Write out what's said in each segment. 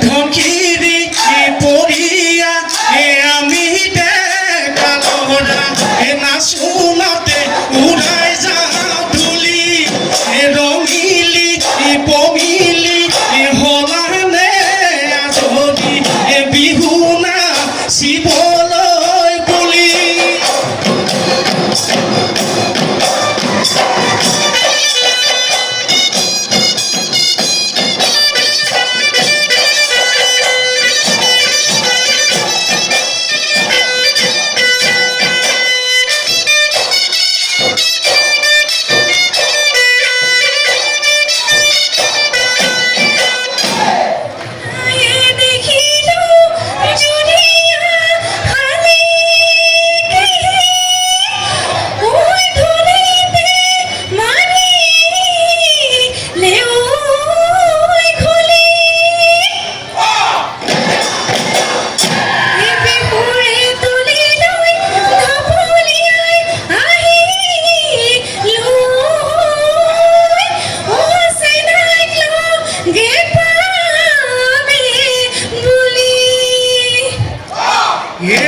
ঢকিৰি পড়িয়া আমি দেখালৰা নাচুনতে উড়াই যাও ধুলি ৰঙিলি পমিলি হলানে আজৰি বিহু নাচিবলৈ বুলি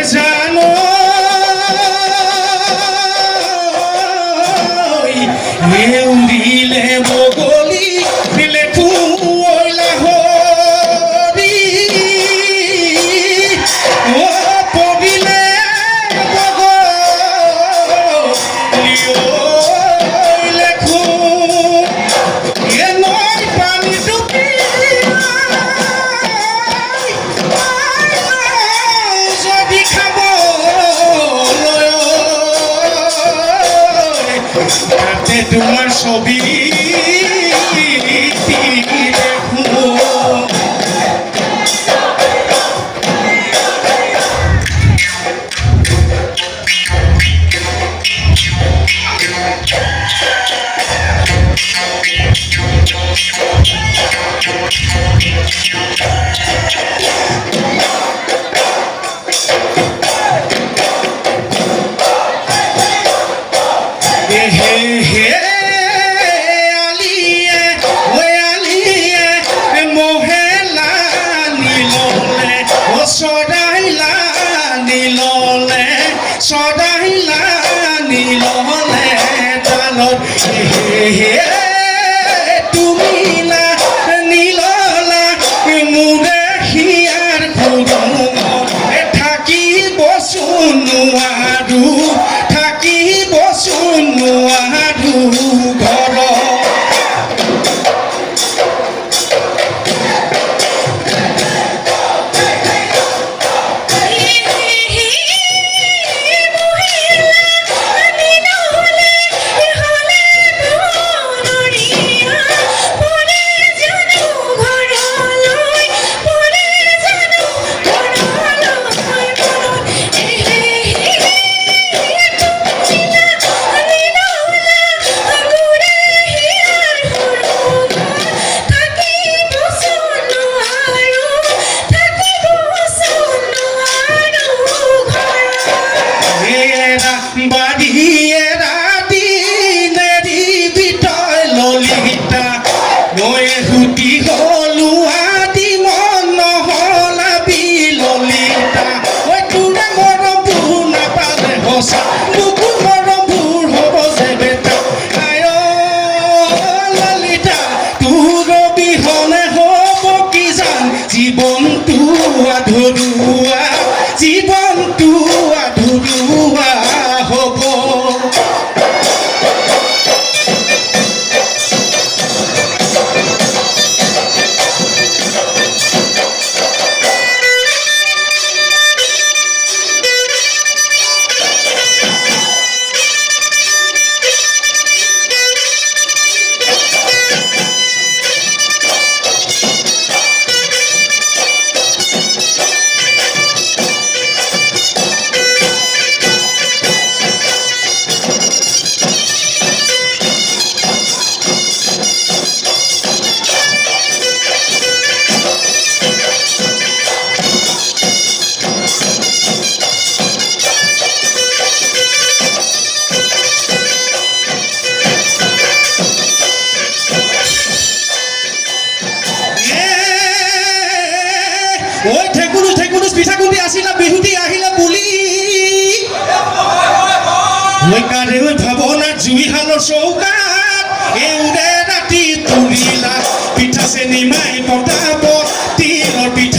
জানো উড়িলে বগলী দিলে ফুলা হরি ও পবিলে বগলী লেখু এ নয় পানি ডুবি যদি খাব তাতে তোমার ছবি দেখো হে হে আলিয়ে ওই আলিয়ে মহেলা নীললে ও সদাইলা নীললে সদাইলা নীললে তালত হে হে তুমি না নীললা মুরে হিয়ার খুদম থাকিব চুনুৱাৰু থাকিব চুনুৱাৰু ঘৰ ঐ কাৰে ঐ ভাৱনা জুইশালৰ চৌকাত এওঁৰে ৰাতি তুলিলা পিঠা চেনি মাই পতাব তিলৰ পিঠা